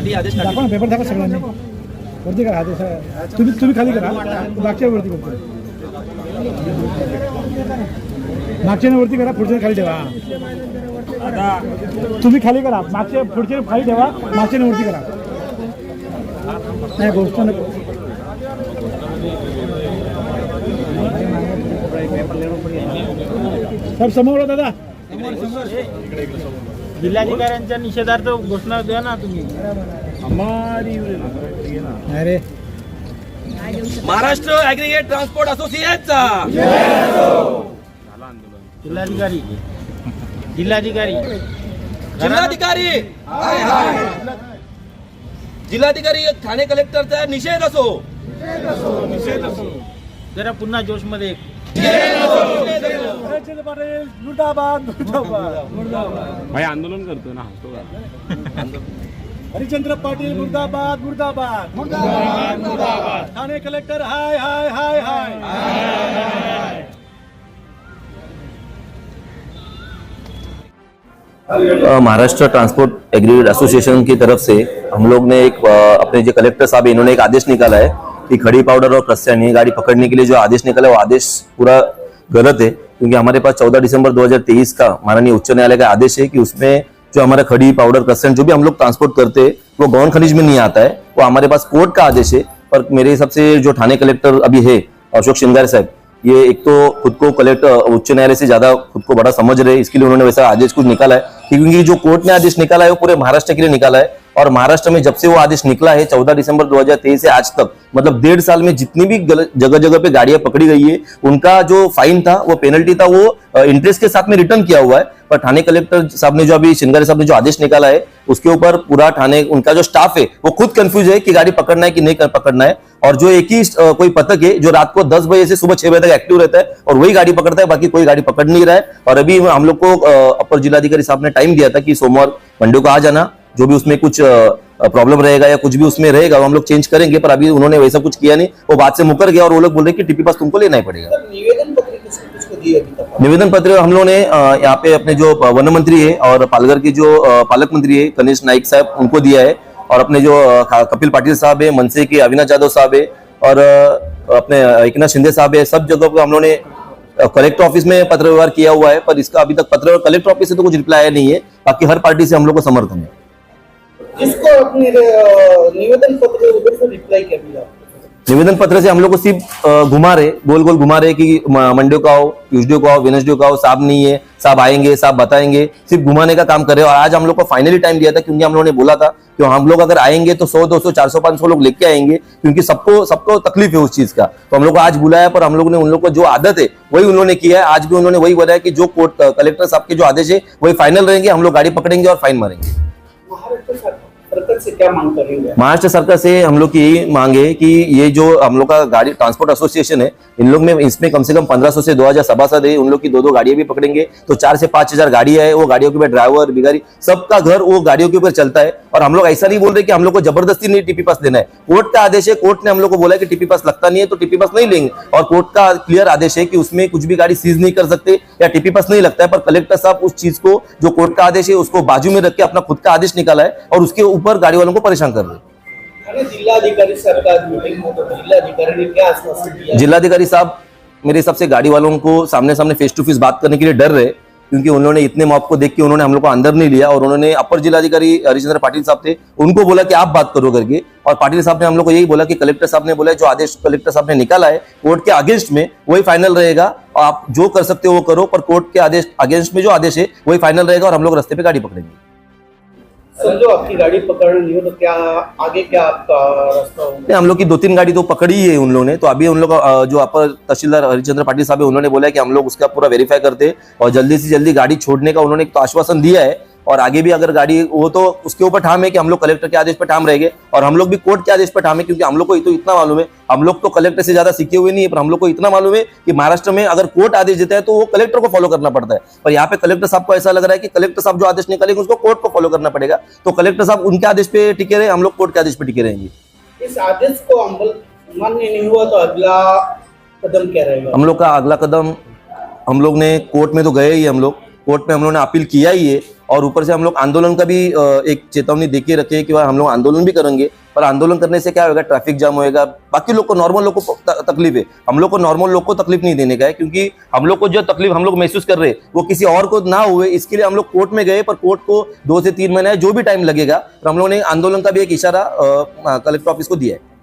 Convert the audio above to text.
खाली आदेश दाखवा ना, पेपर दाखवा सगळ्यांनी. वरती करा आदेश. तुम्ही खाली करा, मागच्या वरती करतो. मागच्या वरती करा, पुढच्या खाली ठेवा. तुम्ही खाली करा, मागच्या पुढच्या खाली ठेवा, मागच्या वरती करा. नाही गोष्ट नको. सब समोर दादा. जिल्हाधिकाऱ्यांच्या निषेधार्थ घोषणा द्या ना तुम्ही. अरे महाराष्ट्र ॲग्रिगेट ट्रान्सपोर्ट असोसिएशनचा जिल्हाधिकारी जिल्हाधिकारी जिल्हाधिकारी जिल्हाधिकारी ठाणे कलेक्टरचा निषेध असो. जरा पुन्हा जोश मध्ये. भाई आंदोलन करतो ना. हरिचंद्र पाटील मुर्दाबाद मुर्दाबाद मुर्दाबाद मुर्दाबाद. ठाणे कलेक्टर हाय हाय हाय हाय. महाराष्ट्र ट्रांसपोर्ट एग्रीगेट एसोसिएशन की तरफ से हम लोग ने एक अपने जो कलेक्टर साहब इन्होंने एक आदेश निकाला है कि खड़ी पाउडर और प्रस्यानी गाड़ी पकड़ने के लिए जो आदेश निकाला है वो आदेश पूरा गलत है, क्योंकि हमारे पास 14 दिसंबर 2023 का माननीय उच्च न्यायालय का आदेश है कि उसमें जो हमारा खड़ी पाउडर प्रस्यान जो भी हम लोग ट्रांसपोर्ट करते हैं वो गौन खनिज में नहीं आता है. वो हमारे पास कोर्ट का आदेश है. पर मेरे हिसाब से जो ठाणे कलेक्टर अभी है अशोक श्रृंगारे साहब, ये एक तो खुद को कलेक्टर उच्च न्यायालय से ज्यादा खुद को बड़ा समझ रहे हैं, इसके लिए उन्होंने वैसा आदेश कुछ निकाला है. क्योंकि जो कोर्ट ने आदेश निकाला है वो पूरे महाराष्ट्र के लिए निकाला है. और महाराष्ट्र में जब से वो आदेश निकला है 14 दिसंबर 2023 से आज तक, मतलब 1.5 साल में जितनी भी जगह जगह पे गाड़ियां पकड़ी गई है उनका जो फाइन था, वो पेनल्टी था, वो इंटरेस्ट के साथ में रिटर्न किया हुआ है. पर ठाणे कलेक्टर साहब ने जो अभी श्रृंगारे साहब ने जो आदेश निकाला है उसके ऊपर पूरा ठाणे उनका जो स्टाफ है वो खुद कंफ्यूज है कि गाड़ी पकड़ना है कि नहीं पकड़ना है. और जो एक ही कोई पथक है जो रात को 10 बजे से सुबह 6 बजे तक एक्टिव रहता है और वही गाड़ी पकड़ता है, बाकी कोई गाड़ी पकड़ नहीं रहा है. और अभी हम लोग को अपर जिलाधिकारी साहब ने टाइम दिया था कि सोमवार मंडे को आ जाना, जो भी उसमें कुछ प्रॉब्लम रहेगा या कुछ भी उसमें रहेगा वो हम लोग चेंज करेंगे. पर अभी उन्होंने वैसा कुछ किया नहीं, वो बात से मुकर गया और वो लोग बोल रहे कि टीपी पास तुमको लेना ही पड़ेगा. निवेदन पत्र हम लोगों ने यहाँ पे अपने जो वन मंत्री है और पालघर के जो पालक मंत्री है कनिष्ठ नाइक साहब उनको दिया है. और अपने जो कपिल पाटिल साहब है, मनसे के अविनाश यादव साहब है और अपने एकनाथ शिंदे साहब है, सब जगह पे हम लोगों ने कलेक्टर ऑफिस में पत्र व्यवहार किया हुआ है. पर इसका अभी तक पत्र कलेक्टर ऑफिस से तो कुछ रिप्लाई आया नहीं है. बाकी हर पार्टी से हम लोग को समर्थन है. जिसको अपने निवेदन पत्र उधर से रिप्लाई कर दिया. निवेदन पत्र से हम लोग को सिर्फ घुमा रहे, गोल गोल घुमा रहे कि मंडे को आओ, ट्यूसडे को आओ, वेडनेसडे को आओ, साहब नहीं है, साहब आएंगे, साहब बताएंगे, सिर्फ घुमाने का काम कर रहे हैं. और आज हम लोग को फाइनली टाइम दिया था क्योंकि हम लोगों ने बोला था कि हम लोग अगर आएंगे तो 100, 200, 400, 500 लोग लेके आएंगे, क्योंकि सबको तकलीफ है उस चीज का. तो हम लोग को आज बुलाया, पर हम लोग ने उन लोग को जो आदत है वही उन्होंने किया है. आज भी उन्होंने वही बोला है कि जो कोर्ट कलेक्टर साहब के जो आदेश है वही फाइनल रहेंगे. हम लोग गाड़ी पकड़ेंगे और फाइन मारेंगे. सरकार से क्या मांग करेंगे? महाराष्ट्र सरकार से हम लोग की यही मांग है कि ये जो हम लोग का गाड़ी ट्रांसपोर्ट एसोसिएशन है, इन लोग में इसमें कम से कम 1500 से 2000 सभासद है. उन लोग की 2-2 गाड़ियां भी पकड़ेंगे तो 4 से 5000 गाड़ियां है. वो गाड़ियों के ऊपर ड्राइवर बिगारी सबका घर वो गाड़ियों के ऊपर चलता है. और हम लोग ऐसा नहीं बोल रहे कि हम लोग को जबरदस्ती नहीं टीपी पास लेना है. कोर्ट का आदेश है, कोर्ट ने हम लोग को बोला कि टीपी पास लगता नहीं है तो टीपी पास नहीं लेंगे. और कोर्ट का क्लियर आदेश है कि उसमें कुछ भी गाड़ी सीज नहीं कर सकते या टीपी पास नहीं लगता है. पर कलेक्टर साहब उस चीज को, जो कोर्ट का आदेश है उसको बाजू में रख के अपना खुद का आदेश निकाला है और उसके ऊपर गाड़ी वालों को परेशान कर रहे हैं. जिलाधिकारी सरकार मीटिंग में तो जिलाधिकारी ने क्या आश्वासन दिया? जिलाधिकारी साहब मेरे हिसाब से गाड़ी वालों को सामने सामने फेस टू फेस बात करने के लिए डर रहे, क्योंकि उन्होंने इतने मॉब को देख के उन्होंने हम लोग को अंदर नहीं लिया. और उन्होंने अपर जिलाधिकारी हरिचंद्र पाटिल साहब थे उनको बोला कि आप बात करो करके. और पाटिल साहब ने हम लोग को यही बोला कि कलेक्टर साहब ने बोला जो आदेश कलेक्टर साहब ने निकाला है कोर्ट के अगेंस्ट में वही फाइनल रहेगा. आप जो कर सकते हो वो करो, पर कोर्ट के आदेश अगेंस्ट में जो आदेश है वही फाइनल रहेगा और हम लोग रास्ते पे गाड़ी पकड़ेंगे. समझो आपकी गाड़ी पकड़ नहीं हो तो क्या आगे क्या आपका रास्ता होगा? हम लोग की 2-3 गाड़ी तो पकड़ी है उन लोगों ने. तो अभी उन लोग जो अपर तहसीलदार हरिचंद्र पाटिल साहब है उन्होंने बोला है कि हम लोग उसका पूरा वेरीफाई करते और जल्दी से जल्दी गाड़ी छोड़ने का उन्होंने एक तो आश्वासन दिया है. और आगे भी अगर गाड़ी वो तो उसके ऊपर ठाम है कि हम लोग कलेक्टर के आदेश पर ठाम रहेंगे और हम लोग भी कोर्ट के आदेश पर ठाम है. क्योंकि हम लोग को तो इतना मालूम है, हम लोग तो कलेक्टर से ज्यादा सीखे हुए नहीं है, पर हम लोग को इतना मालूम है कि महाराष्ट्र में अगर कोर्ट आदेश देता है तो वो कलेक्टर को फॉलो करना पड़ता है. पर यहाँ पे कलेक्टर साहब को ऐसा लग रहा है कि कलेक्टर साहब जो आदेश निकालेंगे उसको कोर्ट को फॉलो करना पड़ेगा. तो कलेक्टर साहब उनके आदेश पे टिके रहे, हम लोग कोर्ट के आदेश पे टिके रहेंगे. इस आदेश को अमल मान्य नहीं हुआ तो अगला कदम क्या रहेगा? हम लोग का अगला कदम, हम लोग ने कोर्ट में तो गए ही हम लोग, कोर्ट में हम लोगों ने अपील किया ही है, और ऊपर से हम लोग आंदोलन का भी एक चेतावनी देके रखे कि हम लोग आंदोलन भी करेंगे। पर आंदोलन करने से क्या होगा, ट्रैफिक जाम होएगा, बाकी लोग को, नॉर्मल लोग को तकलीफ है। हम लोग को, नॉर्मल लोग को तकलीफ नहीं देने का है, क्योंकि हम लोग को जो तकलीफ हम लोग महसूस कर रहे हैं वो किसी और को ना हुए, इसके लिए हम लोग कोर्ट में गए। पर कोर्ट को 2 से 3 महीने जो भी टाइम लगेगा, पर हम लोगों ने आंदोलन का भी एक इशारा कलेक्टर ऑफिस को दिया है।